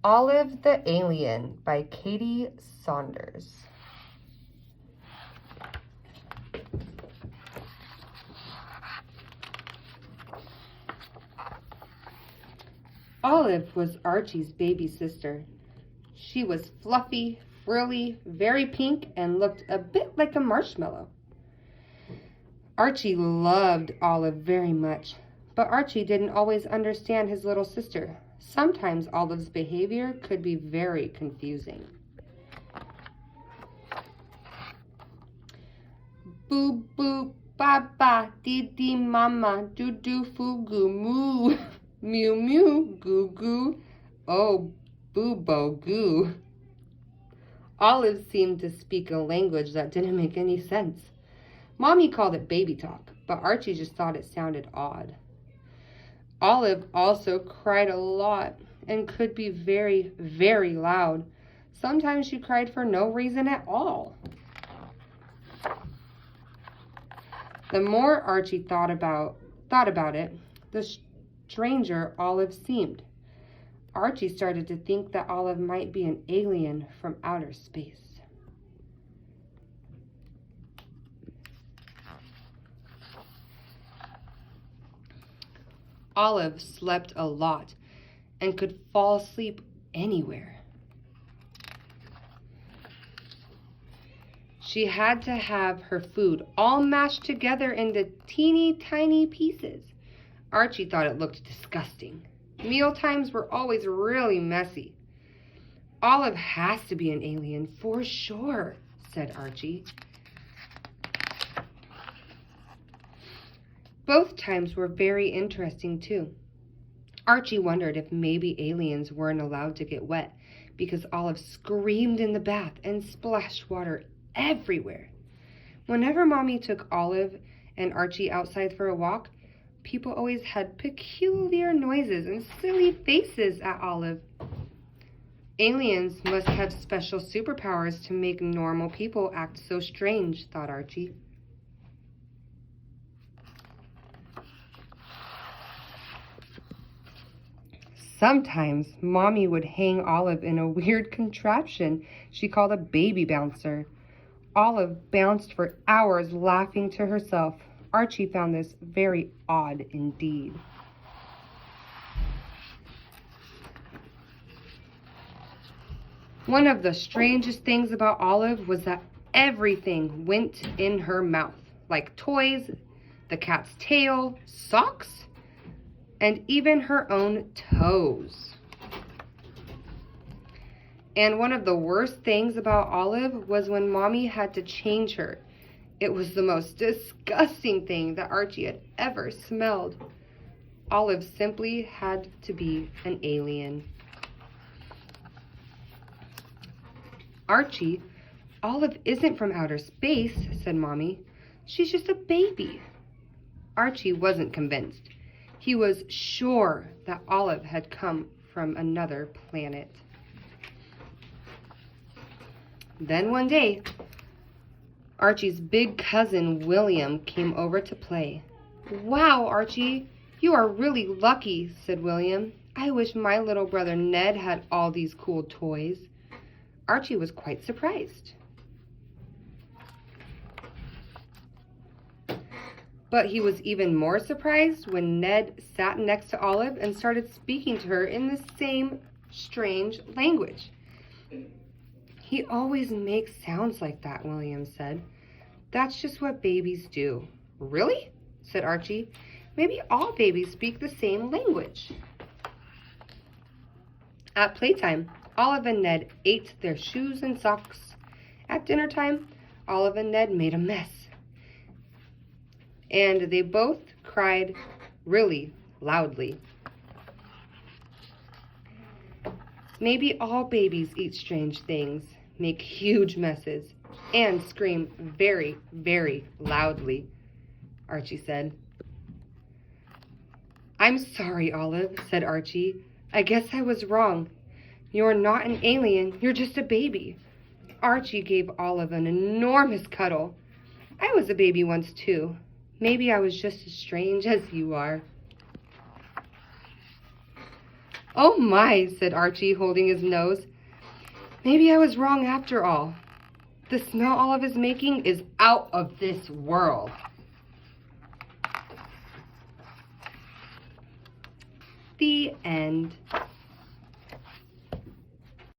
Olive the Alien by Katie Saunders. Olive was Archie's baby sister. She was fluffy, frilly, very pink, and looked a bit like a marshmallow. Archie loved Olive very much, but Archie didn't always understand his little sister. Sometimes Olive's behavior could be very confusing. Boo boo ba ba dee dee mama doo doo foo goo moo mew mew goo goo oh boo bo goo. Olive seemed to speak a language that didn't make any sense. Mommy called it baby talk, but Archie just thought it sounded odd. Olive also cried a lot and could be very, very loud. Sometimes she cried for no reason at all. The more Archie thought about it, the stranger Olive seemed. Archie started to think that Olive might be an alien from outer space. Olive slept a lot and could fall asleep anywhere. She had to have her food all mashed together into teeny tiny pieces. Archie thought it looked disgusting. Meal times were always really messy. Olive has to be an alien for sure, said Archie. Both times were very interesting too. Archie wondered if maybe aliens weren't allowed to get wet because Olive screamed in the bath and splashed water everywhere. Whenever Mommy took Olive and Archie outside for a walk, people always had peculiar noises and silly faces at Olive. Aliens must have special superpowers to make normal people act so strange, thought Archie. Sometimes Mommy would hang Olive in a weird contraption she called a baby bouncer. Olive bounced for hours laughing to herself. Archie found this very odd indeed. One of the strangest things about Olive was that everything went in her mouth, like toys, the cat's tail, socks, and even her own toes. And one of the worst things about Olive was when Mommy had to change her. It was the most disgusting thing that Archie had ever smelled. Olive simply had to be an alien. Archie, Olive isn't from outer space, said Mommy. She's just a baby. Archie wasn't convinced. He was sure that Olive had come from another planet. Then one day, Archie's big cousin William came over to play. Wow, Archie, you are really lucky, said William. I wish my little brother Ned had all these cool toys. Archie was quite surprised. But he was even more surprised when Ned sat next to Olive and started speaking to her in the same strange language. He always makes sounds like that, William said. That's just what babies do. Really? Said Archie. Maybe all babies speak the same language. At playtime, Olive and Ned ate their shoes and socks. At dinner time, Olive and Ned made a mess. And they both cried really loudly. Maybe all babies eat strange things, make huge messes, and scream very, very loudly, Archie said. I'm sorry, Olive, said Archie. I guess I was wrong. You're not an alien, you're just a baby. Archie gave Olive an enormous cuddle. I was a baby once too. Maybe I was just as strange as you are. Oh my, said Archie, holding his nose. Maybe I was wrong after all. The smell Olive is making is out of this world. The end.